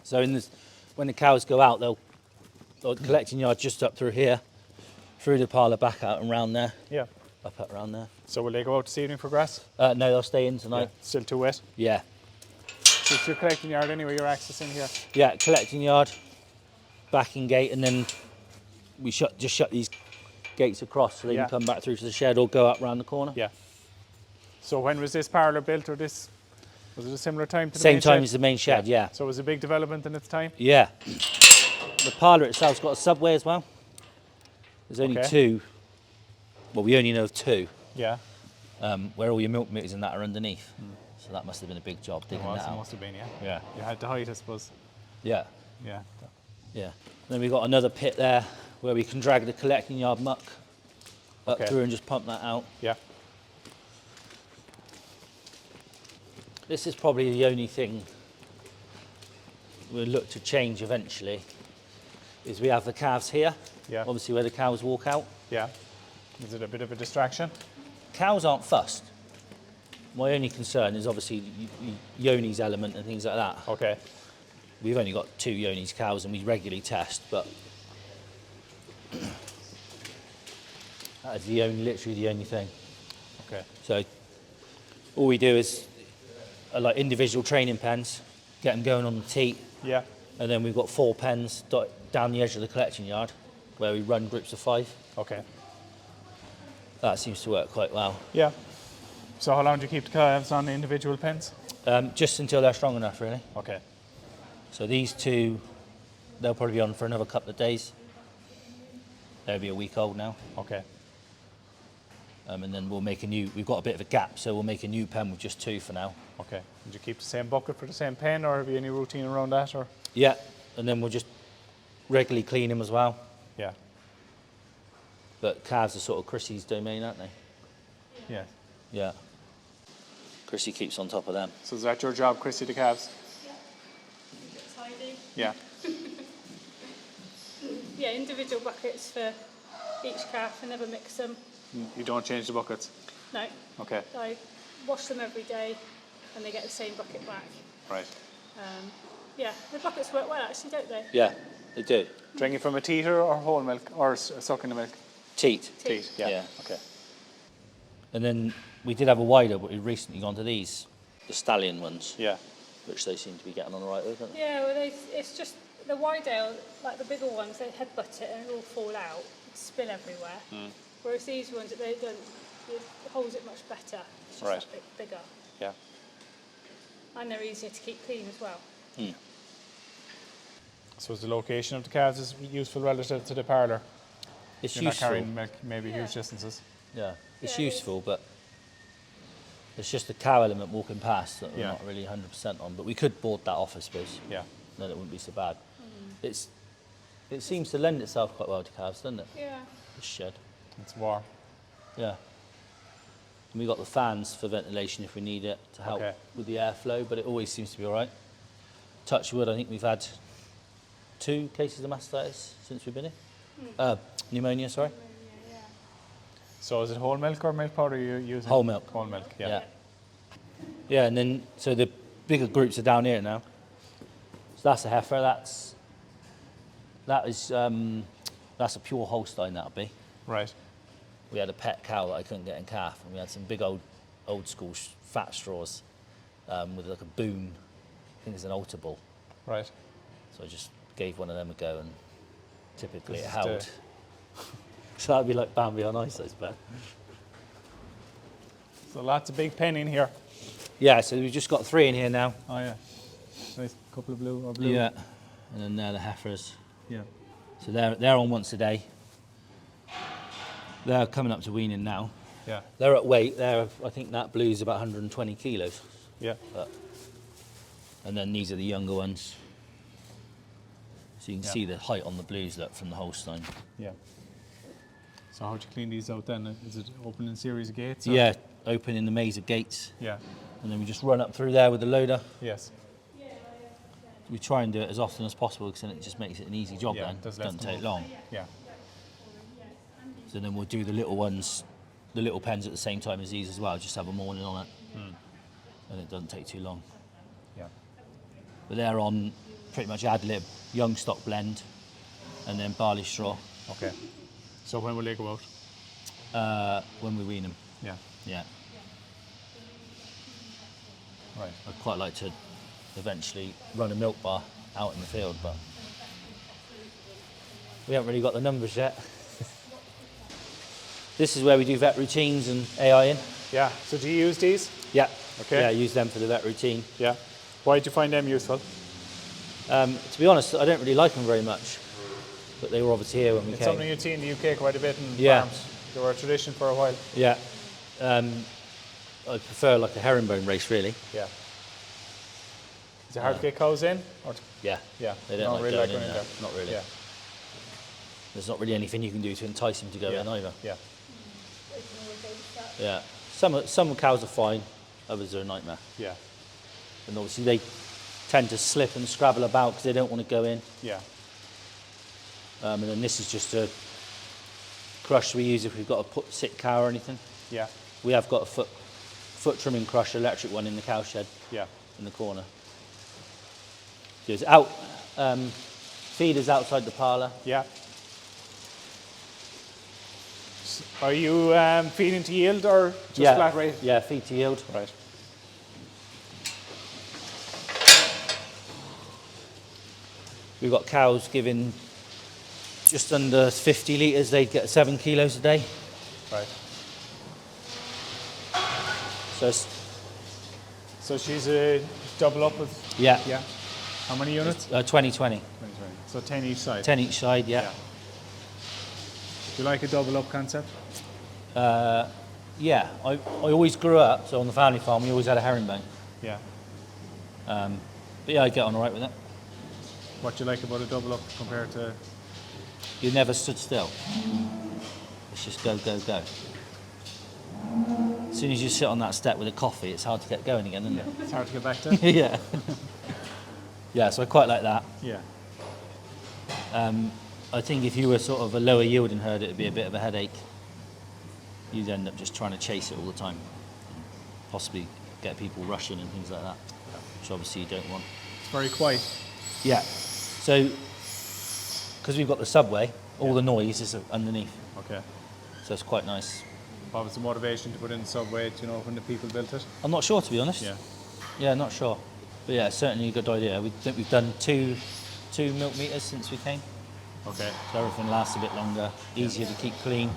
So when the cows go out, they'll collecting yard just up through here, through the parlour, back out and round there. Yeah. Up around there. So will they go out this evening for grass? No, they'll stay in tonight. Yeah. Still too wet? Yeah. So it's your collecting yard anyway, you're accessing here? Yeah, collecting yard, backing gate, and then we just shut these gates across so they can come back through to the shed or go up round the corner. Yeah. So when was this parlour built, or was it a similar time to the Same main time shed? as the main shed, yeah. So it was a big development in its time? Yeah. The parlour itself's got a subway as well. There's only two. Well, we only know of two. Yeah. Where all your milk meters and that are underneath. So that must have been a big job digging that out. It must have been, yeah. Yeah. You had to hide, I suppose. Yeah. Yeah. Yeah. Then we've got another pit there where we can drag the collecting yard muck up through and just pump that out. Yeah. This is probably the only thing we'll look to change eventually, is we have the calves here. Yeah. Obviously where the cows walk out. Yeah. Is it a bit of a distraction? Cows aren't fussed. My only concern is obviously Yoni's element and things like that. Okay. We've only got 2 Yoni's cows and we regularly test, but that is literally the only thing. Okay. So all we do is like individual training pens, get them going on the teat. Yeah. And then we've got 4 pens down the edge of the collection yard where we run groups of 5. Okay. That seems to work quite well. Yeah. So how long do you keep the calves on the individual pens? Just until they're strong enough, really. Okay. So these 2, they'll probably be on for another couple of days. They'll be a week old now. Okay. And then we'll make we've got a bit of a gap, so we'll make a new pen with just 2 for now. Okay. Would you keep the same bucket for the same pen, or have you any routine around that? Or? Yeah, and then we'll just regularly clean them as well. Yeah. But calves are sort of Chrissie's domain, aren't they? Yeah. Yeah. Chrissie keeps on top of them. So is that your job, Chrissie, the calves? Yeah. Tidy. Yeah. Yeah, individual buckets for each calf. I never mix them. You don't change the buckets? No. Okay. I wash them every day and they get the same bucket back. Right. Yeah, the buckets work well actually, don't they? Yeah, they do. Drinking from a teeter or whole milk, or sucking the milk? Teat. Teat, yeah. Yeah. Okay. And then we did have a wider, but we've recently gone to these, the stallion ones. Yeah. Which they seem to be getting on the right with, don't they? Yeah, well, it's just the Wydale, like the bigger ones, they headbutt it and it all fall out, spill everywhere. Whereas these ones, they don't, it holds it much better. It's just Right. a bit bigger. Yeah. And they're easier to keep clean as well. So is the location of the calves is useful relative to the parlour? It's You're useful. not carrying milk maybe huge distances? Yeah, it's Yeah, useful, but it's just the cow element walking past that we're Yeah. not really 100% on. But we could board that off, I suppose. Yeah. Then it wouldn't be so bad. It seems to lend itself quite well to calves, doesn't it? Yeah. This shed. It's warm. Yeah. And we got the fans for ventilation if we need it to help with the airflow, but it always seems to be all right. Touch wood, I think we've had 2 cases of mastitis since we've been here. Pneumonia, sorry. So is it whole milk or milk powder you're using? Whole milk. Whole milk, yeah. Yeah. Yeah, and then, so the bigger groups are down here now. So that's a heifer, that's a pure Holstein, that'll be. Right. We had a pet cow that I couldn't get in calf, and we had some big old school fat straws with like a boom. I think it's an altar bull. Right. So I just gave one of them a go, and typically This it is held. So that'd be like Bambi on ice, I suppose. So lots of big pen in here. Yeah, so we've just got 3 in here now. Oh yeah. Nice couple of blue or blue. Yeah, and then they're the heifers. Yeah. So they're on once a day. They're coming up to weaning now. Yeah. They're at weight. I think that blue's about 120 kilos. Yeah. And then these are the younger ones. So you can see the height on the blues look from the Holstein. Yeah. So how do you clean these out then? Is it open in series of gates? Or? Yeah, open in the maze of gates. Yeah. And then we just run up through there with the loader. Yes. We try and do it as often as possible because then it just makes it an easy job then. It does Doesn't take long. Yeah. So then we'll do the little ones, the little pens at the same time as these as well, just have a morning on it. And it doesn't take too long. Yeah. But they're on pretty much ad lib, young stock blend, and then barley straw Okay. So when will they go out? when we wean them. Yeah. Yeah, Right. I'd quite like to eventually run a milk bar out in the field, but we haven't really got the numbers yet. This is where we do vet routines and AI in. Yeah. So do you use these? Yeah. Okay. Yeah, I use them for the vet routine. Yeah. Why do you find them useful? To be honest, I don't really like them very much, but they were obviously here when we It's came. something you'd see in the UK quite a bit in Yeah. farms. They were a tradition for a while. Yeah. I prefer like a herringbone race, really. Yeah. Is it hard to get cows in? Or Yeah. yeah. They don't like really going like in going there. Not really. Yeah. There's not really anything you can do to entice them to go Yeah. in either. Yeah. They can always babysit. Yeah. Some cows are fine, others are a nightmare. Yeah. And obviously they tend to slip and scrabble about because they don't want to go in. Yeah. And then this is just a crush we use if we've got a sick cow or anything. Yeah. We have got a foot trimming crusher, electric one in the cow shed Yeah. in the corner. So it's out, feeders outside the parlour. Yeah. Are you feeding to yield or just flat rate? Yeah, feed to yield. Right. We've got cows giving just under 50 litres, they'd get 7 kilos a day. Right. So it's, So she's a double up of yeah, yeah. How many units? 20-20. 20. So 10 each side. 10 each side, yeah. Do you like a double up concept? Yeah, I always grew up, so on the family farm we always had a herringbone. Yeah. But yeah, I get on all right with it. What do you like about a double up compared to? You never stood still. It's just go, go, go. As soon as you sit on that step with a coffee, it's hard to get going again, isn't It's hard to get back to. it? Yeah. Yeah, so I quite like that. Yeah. I think if you were sort of a lower yielding herd, it would be a bit of a headache. You'd end up just trying to chase it all the time. Possibly get people rushing and things like that, which obviously you don't want. It's very quiet. Yeah. So, because we've got the subway, all the noise is underneath. Okay. So it's quite nice. What was the motivation to put in the subway? Do you know when the people built it? I'm not sure, to be honest. Yeah. Yeah, not sure. But yeah, certainly a good idea. We think we've done two milk meters since we came. Okay. So everything lasts a bit longer, easier to keep clean.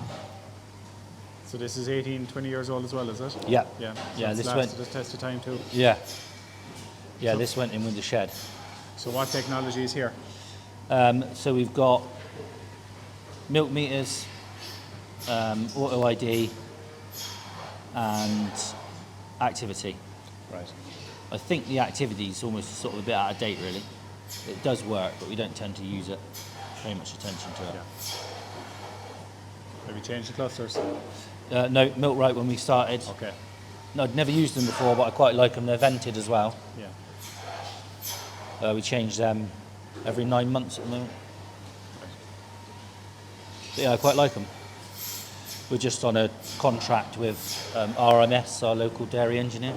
So this is 18, 20 years old as well, is it? Yeah. Yeah. So Yeah, it's this lasted went- a test of time too. Yeah. Yeah, this went in with the shed. So what technology is here? So we've got milk meters, auto ID, and activity. Right. I think the activity is almost sort of a bit out of date, really. It does work, but we don't tend to use it, pay much attention to it. Yeah. Have you changed the clusters? No, milk right when we started. Okay. No, I'd never used them before, but I quite like them. They're vented as well. Yeah. We change them every 9 months at the moment. But yeah, I quite like them. We're just on a contract with RMS, our local dairy engineer.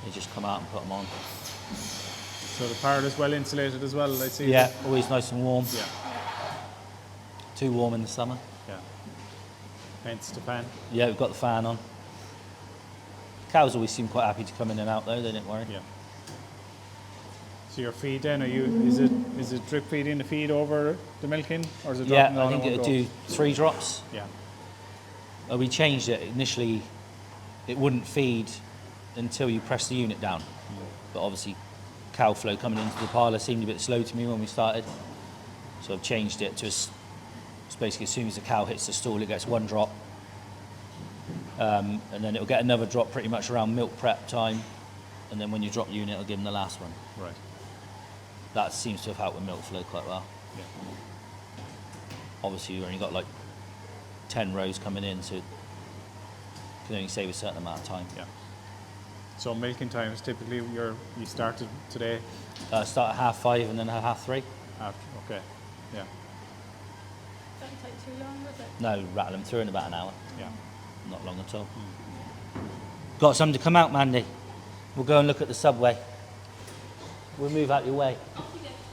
They just come out and put them on. So the parlour is well insulated as well, I see. Yeah, always nice and warm. Yeah. Too warm in the summer. Yeah. Hence the fan. Yeah, we've got the fan on. Cows always seem quite happy to come in and out though, they don't worry. Yeah. So your feed then, is it drip feeding the feed over the milking, or is it dropping Yeah, all I in think one it'll go? do 3 drops. Yeah. We changed it. Initially, it wouldn't feed until you press the unit down. But obviously, cow flow coming into the parlour seemed a bit slow to me when we started. So I've changed it to it's basically as soon as the cow hits the stool, it gets 1 drop. And then it'll get another drop pretty much around milk prep time. And then when you drop unit, it'll give them the last one. Right. That seems to have helped with milk flow quite well. Yeah. Obviously, you've only got like 10 rows coming in, so you can only save a certain amount of time. Yeah. So milking time is typically you started today Start at 5:30 and then at 3:30. after. Okay. Yeah. Don't take too long, does it? No, rattle them through in about an hour. Yeah. Not long at all. Got some to come out, Mandy. We'll go and look at the subway. We'll move out your way.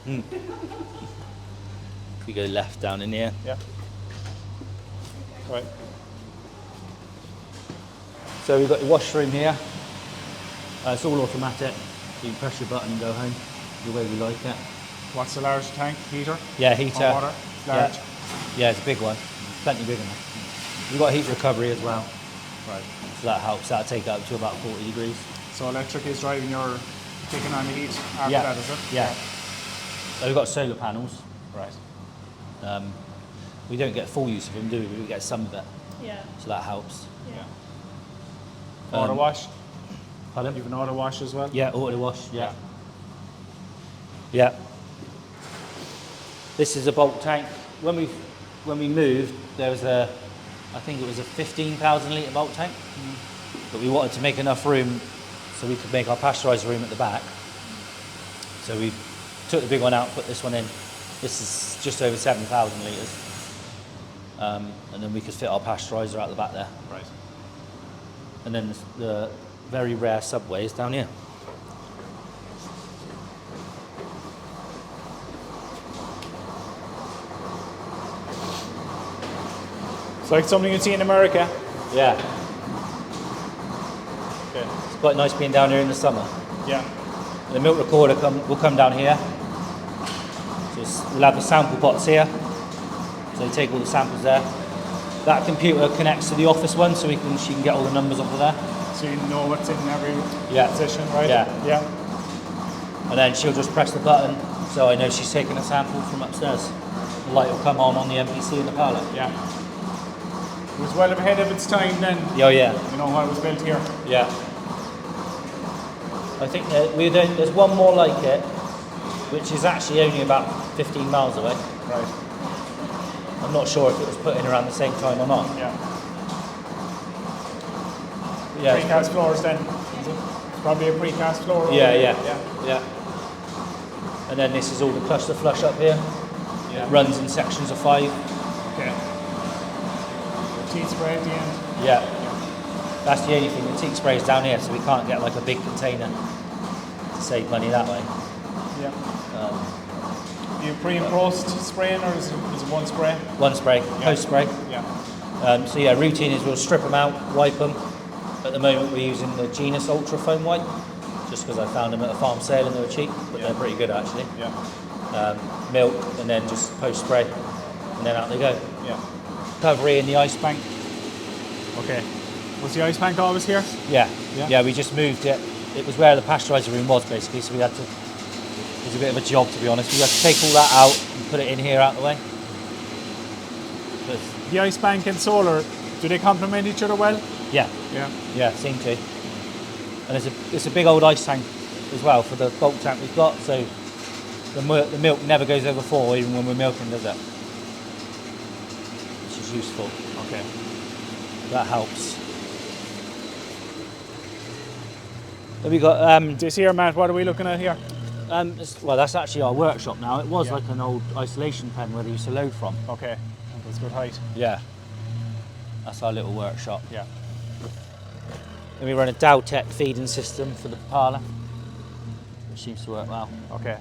If we go left down in here. Yeah. Right. So we've got the washroom here. It's all automatic. You can press your button and go home the way we like it. What's the large tank? Heater? Yeah, heater. Hot water? It's large? Yeah, it's a big one. Plenty big enough. We've got heat recovery as well. Right. So that helps. That'll take it up to about 40 degrees. So electric is driving your taking on the heat after that, is it? Yeah. So we've got solar panels. Right. We don't get full use of them, do we? We get some of it. Yeah. So that helps. Yeah. Auto wash? Pardon? You have an auto wash as well? Yeah, auto wash, yeah. Yeah. This is a bulk tank. When we moved, there was I think it was a 15,000 litre bulk tank. But we wanted to make enough room so we could make our pasteuriser room at the back. So we took the big one out, put this one in. This is just over 7,000 litres. And then we could fit our pasteuriser out the back there. Right. And then the very rare Subway is down here. It's like something you'd see in America. Yeah. Okay. It's quite nice being down here in the summer. Yeah. And the milk recorder will come down here. So we'll have the sample pots here. So they take all the samples there. That computer connects to the office one, so she can get all the numbers off of there. So you know what's in every Yeah. position, right? Yeah. Yeah. And then she'll just press the button, so I know she's taking a sample from upstairs. The light will come on the MPC in the parlour. Yeah. It was well ahead of its time then. Oh yeah. You know what was built here. Yeah. I think that there's one more like it, which is actually only about 15 miles away. Right. I'm not sure if it was put in around the same time or not. Yeah. Yeah. Precast floors then. Is it? It's probably a precast floor. over Yeah, there. yeah. And then this is all the cluster flush up here. Yeah. It runs in sections of 5. Okay. Teeth spray at the end. Yeah. That's the only thing. The teak spray is down here, so we can't get like a big container to save money that way. Yeah. You pre and post spraying, or is it one spray? One spray, post spray. Yeah. So yeah, routine is we'll strip them out, wipe them. At the moment we're using the Genus Ultra Foam Wipe, just because I found them at a farm sale and they were cheap, but they're pretty good actually. Yeah. Milk, and then just post spray, and then out they go. Yeah. Recovery in the ice bank. Okay. Was the ice bank always here? Yeah. Yeah. Yeah, we just moved it. It was where the pasteuriser room was basically, so we had to. It was a bit of a job to be honest. We had to take all that out and put it in here out the way. The ice bank and solar, do they complement each other well? Yeah. Yeah. Yeah, seem to. And it's a big old ice tank as well for the bulk tank we've got, so the milk never goes over 4 even when we're milking, does it? Which is useful. Okay. That helps. Then we got This here, Matt, what are we looking at here? well, that's actually our workshop now. It was Yeah. like an old isolation pen where they used to load from. Okay. That's good height. Yeah. That's our little workshop. Yeah. Then we run a Dowtech feeding system for the parlour, which seems to work well. Okay.